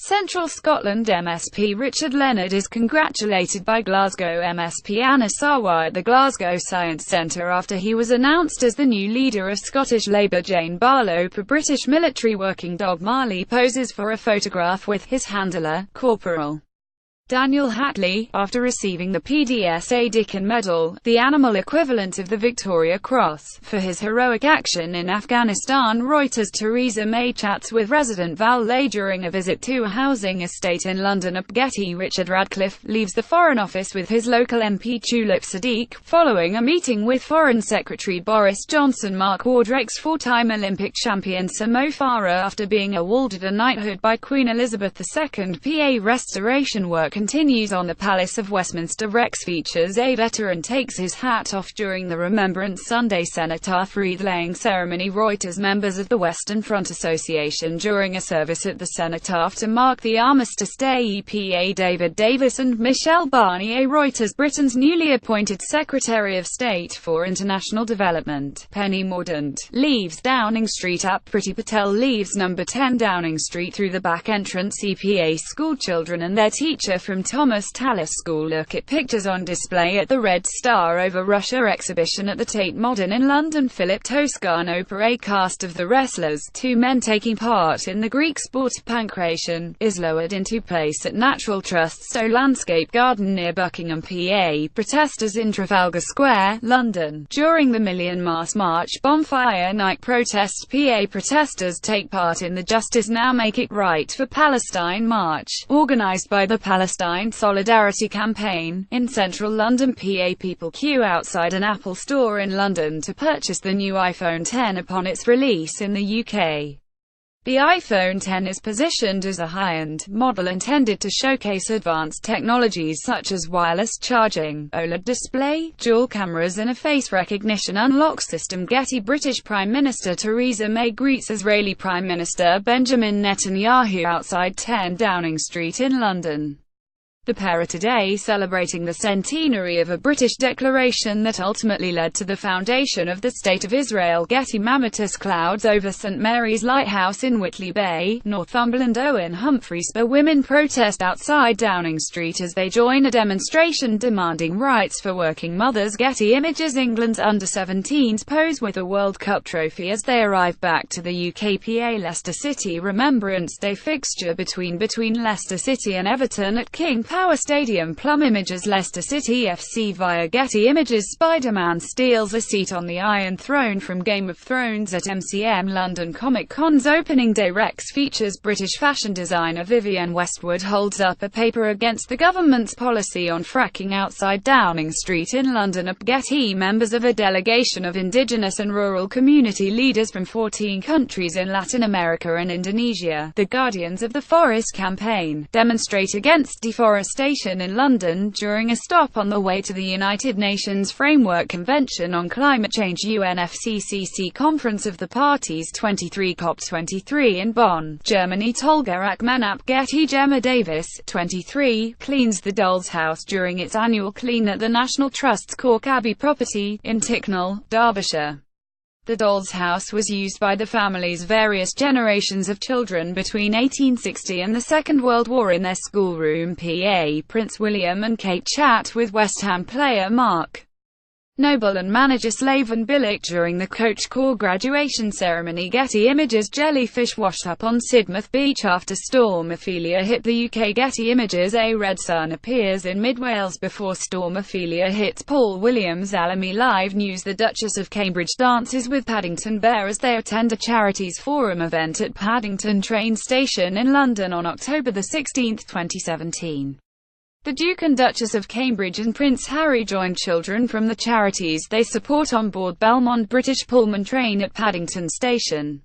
Central Scotland MSP Richard Leonard is congratulated by Glasgow MSP Anna Sarwar at the Glasgow Science Centre after he was announced as the new leader of Scottish Labour. Jane BarlowPA British military working dog Marley poses for a photograph with his handler, Corporal Daniel Hatley, after receiving the PDSA Dickin Medal, the animal equivalent of the Victoria Cross, for his heroic action in Afghanistan. Reuters' Theresa May chats with resident Val Lay during a visit to a housing estate in London. Getty Richard Radcliffe leaves the Foreign Office with his local MP Tulip Sadiq, following a meeting with Foreign Secretary Boris Johnson. Mark Wardrake's four-time Olympic champion Sir Mo Farah, after being awarded a knighthood by Queen Elizabeth II. PA restoration work continues on the Palace of Westminster. Rex features a veteran takes his hat off during the Remembrance Sunday Cenotaph wreath-laying ceremony. Reuters members of the Western Front Association during a service at the Cenotaph to mark the Armistice Day. EPA David Davis and Michelle Barnier. Reuters Britain's newly appointed Secretary of State for International Development, Penny Mordaunt, leaves Downing Street. Priti Patel leaves number 10 Downing Street through the back entrance. EPA schoolchildren and their teacher from Thomas Tallis School look at pictures on display at the Red Star Over Russia exhibition at the Tate Modern in London. Philip Toscano-Pare cast of The Wrestlers, two men taking part in the Greek sport pankration, is lowered into place at Natural Trust's Stowe Landscape Garden near Buckingham, PA. Protesters in Trafalgar Square, London, during the Million Mast March bonfire night protest. PA protesters take part in the Justice Now Make It Right for Palestine march, organised by the Palestine Solidarity Campaign. In central London, PA, people queue outside an Apple store in London to purchase the new iPhone X upon its release in the UK. The iPhone X is positioned as a high-end model intended to showcase advanced technologies such as wireless charging, OLED display, dual cameras and a face recognition unlock system. Getty British Prime Minister Theresa May greets Israeli Prime Minister Benjamin Netanyahu outside 10 Downing Street in London. The pair are today celebrating the centenary of a British declaration that ultimately led to the foundation of the State of Israel. Getty Mammotus clouds over St Mary's Lighthouse in Whitley Bay, Northumberland. Owen Humphreys. Women protest outside Downing Street as they join a demonstration demanding rights for working mothers. Getty Images. England's under-17s pose with a World Cup trophy as they arrive back to the UK. PA Leicester City Remembrance Day fixture between Leicester City and Everton at King Power Stadium. Plum Images. Leicester City FC via Getty Images. Spider-Man steals a seat on the Iron Throne from Game of Thrones at MCM. London Comic Con's opening day. Rex features British fashion designer Vivienne Westwood holds up a paper against the government's policy on fracking outside Downing Street in London. Getty members of a delegation of indigenous and rural community leaders from 14 countries in Latin America and Indonesia, the Guardians of the Forest campaign, demonstrate against deforestation in London during a stop on the way to the United Nations Framework Convention on Climate Change UNFCCC Conference of the Parties 23 COP23 in Bonn, Germany. Tolga Akmanap. Getty Gemma Davis, 23, cleans the Doll's House during its annual clean at the National Trust's Cork Abbey property, in Ticknall, Derbyshire. The Doll's House was used by the family's various generations of children between 1860 and the Second World War in their schoolroom. PA Prince William and Kate chat with West Ham player Mark Noble and manager Slaven Bilic during the Coach Corps graduation ceremony. Getty Images. Jellyfish washed up on Sidmouth Beach after Storm Ophelia hit the UK. Getty Images. A red sun appears in mid-Wales before Storm Ophelia hits Paul Williams. Alamy Live News. The Duchess of Cambridge dances with Paddington Bear as they attend a Charities Forum event at Paddington train station in London on October 16, 2017. The Duke and Duchess of Cambridge and Prince Harry joined children from the charities they support on board Belmont British Pullman train at Paddington Station.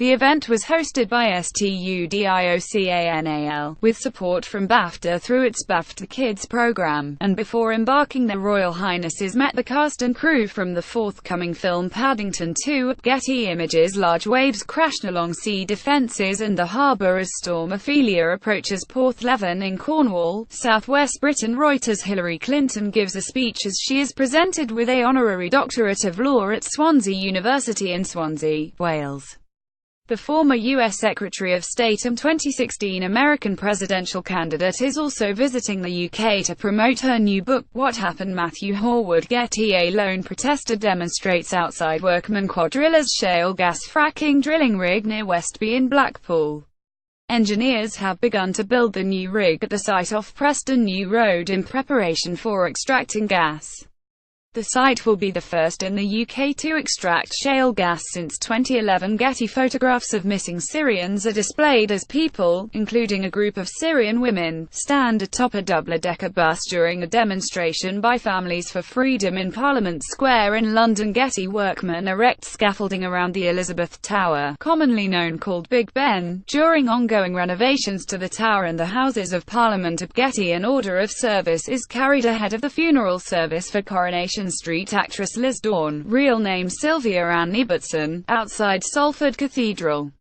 The event was hosted by STUDIOCANAL, with support from BAFTA through its BAFTA Kids program, and before embarking their Royal Highnesses met the cast and crew from the forthcoming film Paddington 2. Getty Images. Large waves crashed along sea defences and the harbour as Storm Ophelia approaches Porthleven in Cornwall, southwest Britain. Reuters. Hillary Clinton gives a speech as she is presented with an honorary doctorate of law at Swansea University in Swansea, Wales. The former U.S. Secretary of State and 2016 American presidential candidate is also visiting the UK to promote her new book, What Happened. Matthew Horwood Getty. A lone protester demonstrates outside Workman Quadrilla's shale gas fracking drilling rig near Westby in Blackpool. Engineers have begun to build the new rig at the site off Preston New Road in preparation for extracting gas. The site will be the first in the UK to extract shale gas since 2011. Getty photographs of missing Syrians are displayed as people, including a group of Syrian women, stand atop a double-decker bus during a demonstration by Families for Freedom in Parliament Square in London. Getty workmen erect scaffolding around the Elizabeth Tower, commonly known called Big Ben, during ongoing renovations to the tower and the Houses of Parliament at Getty. An order of service is carried ahead of the funeral service for Coronation Street actress Liz Dawn, real name Sylvia Ann Ibbotson, outside Salford Cathedral.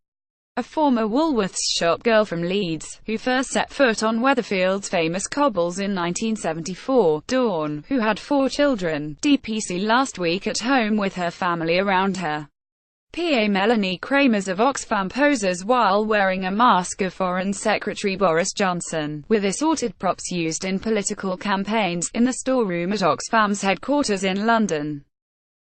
A former Woolworths shop girl from Leeds, who first set foot on Weatherfield's famous cobbles in 1974, Dawn, who had 4 children, DPC last week at home with her family around her. PA Melanie Kramers of Oxfam poses while wearing a mask of Foreign Secretary Boris Johnson, with assorted props used in political campaigns, in the storeroom at Oxfam's headquarters in London.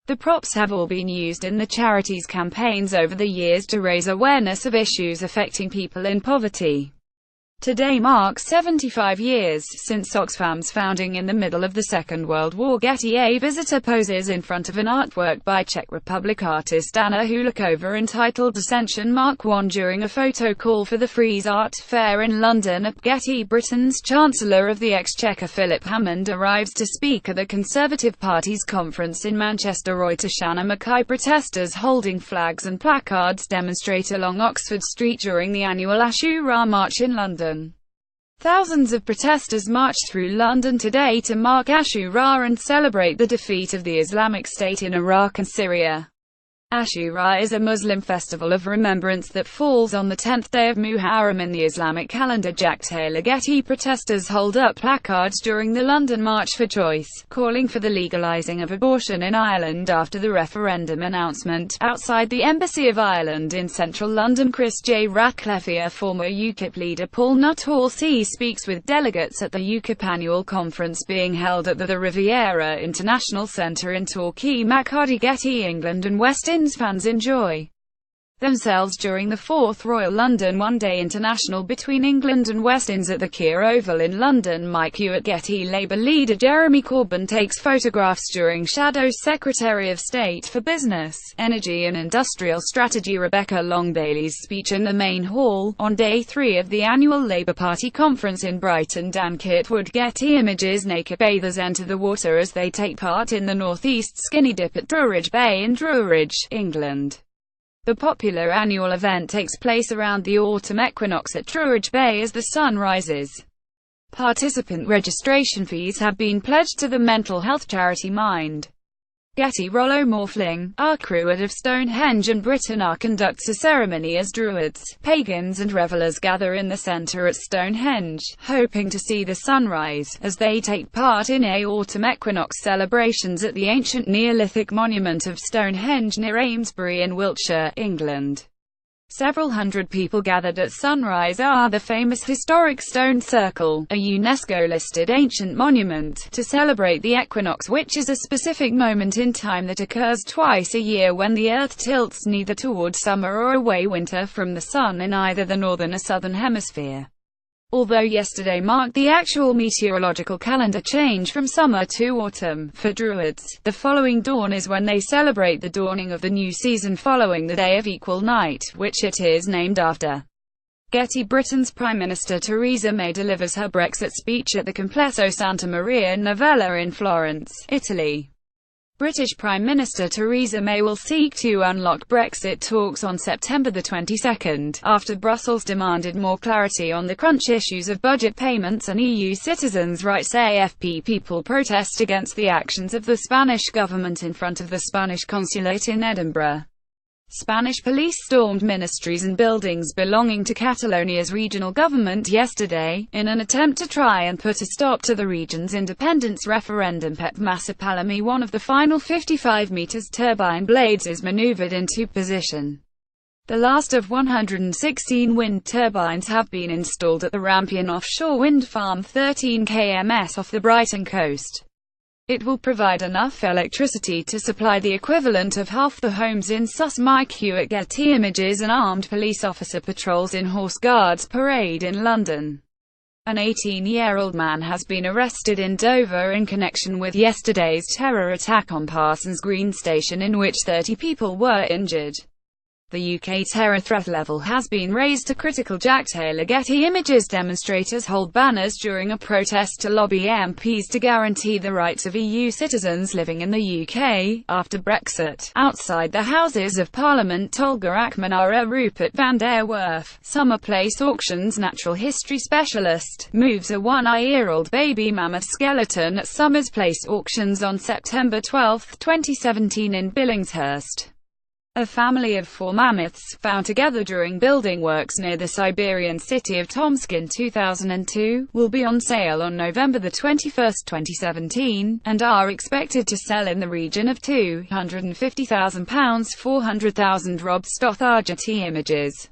The props have all been used in the charity's campaigns over the years to raise awareness of issues affecting people in poverty. Today marks 75 years since Oxfam's founding in the middle of the Second World War. Getty. A visitor poses in front of an artwork by Czech Republic artist Anna Hulakova entitled Ascension Mark I during a photo call for the Frieze Art Fair in London. At Getty, Britain's Chancellor of the Exchequer Philip Hammond arrives to speak at the Conservative Party's conference in Manchester. Roy to Shanna Mackay. Protesters holding flags and placards demonstrate along Oxford Street during the annual Ashura March in London. Thousands of protesters marched through London today to mark Ashura and celebrate the defeat of the Islamic State in Iraq and Syria. Ashura is a Muslim festival of remembrance that falls on the 10th day of Muharram in the Islamic calendar. Jack Taylor. Getty. Protesters hold up placards during the London March for Choice, calling for the legalising of abortion in Ireland after the referendum announcement. Outside the Embassy of Ireland in central London, Chris J. Ratcliffe, former UKIP leader Paul Nuttall speaks with delegates at the UKIP annual conference being held at the Riviera International Centre in Torquay. Maccardy. Getty. England and West Indies fans enjoy themselves during the 4th Royal London One-Day International between England and West Indies at the Keir Oval in London. Mike Hewitt. Getty. Labour leader Jeremy Corbyn takes photographs during Shadow Secretary of State for Business, Energy and Industrial Strategy Rebecca Long-Bailey's speech in the main hall, on day 3 of the annual Labour Party conference in Brighton. Dan Kitwood. Getty Images. Naked bathers enter the water as they take part in the North East Skinny Dip at Druridge Bay in Druridge, England. The popular annual event takes place around the autumn equinox at Druridge Bay as the sun rises. Participant registration fees have been pledged to the mental health charity Mind. Getty. Rollo Morfling, Arcruad of Stonehenge and Britain conducts a ceremony as Druids, pagans and revellers gather in the centre at Stonehenge, hoping to see the sunrise, as they take part in autumn equinox celebrations at the ancient Neolithic monument of Stonehenge near Amesbury in Wiltshire, England. Several hundred people gathered at sunrise are the famous historic Stone Circle, a UNESCO-listed ancient monument, to celebrate the equinox, which is a specific moment in time that occurs twice a year when the Earth tilts neither toward summer or away winter from the Sun in either the northern or southern hemisphere. Although yesterday marked the actual meteorological calendar change from summer to autumn, for Druids, the following dawn is when they celebrate the dawning of the new season following the Day of Equal Night, which it is named after. Getty. Britain's Prime Minister Theresa May delivers her Brexit speech at the Complesso Santa Maria Novella in Florence, Italy. British Prime Minister Theresa May will seek to unlock Brexit talks on September the 22nd, after Brussels demanded more clarity on the crunch issues of budget payments and EU citizens' rights. AFP. People protest against the actions of the Spanish government in front of the Spanish consulate in Edinburgh. Spanish police stormed ministries and buildings belonging to Catalonia's regional government yesterday, in an attempt to try and put a stop to the region's independence referendum. Pep Massapalami. One of the final 55 meters turbine blades is maneuvered into position. The last of 116 wind turbines have been installed at the Rampion offshore wind farm 13 km off the Brighton coast. It will provide enough electricity to supply the equivalent of half the homes in Sussex. Getty Images. An armed police officer patrols in Horse Guards Parade in London. An 18-year-old man has been arrested in Dover in connection with yesterday's terror attack on Parsons Green Station in which 30 people were injured. The UK terror threat level has been raised to critical. Jack Taylor. Getty Images. Demonstrators hold banners during a protest to lobby MPs to guarantee the rights of EU citizens living in the UK, after Brexit, outside the Houses of Parliament. Tolga Akmanara. Rupert van der Werf. Summer Place Auctions. Natural history specialist moves a one-year-old baby mammoth skeleton at Summers Place Auctions on September 12, 2017 in Billingshurst. A family of 4 mammoths, found together during building works near the Siberian city of Tomsk in 2002, will be on sale on November 21, 2017, and are expected to sell in the region of £250,000. 400,000. Rob Stothard. Getty Images.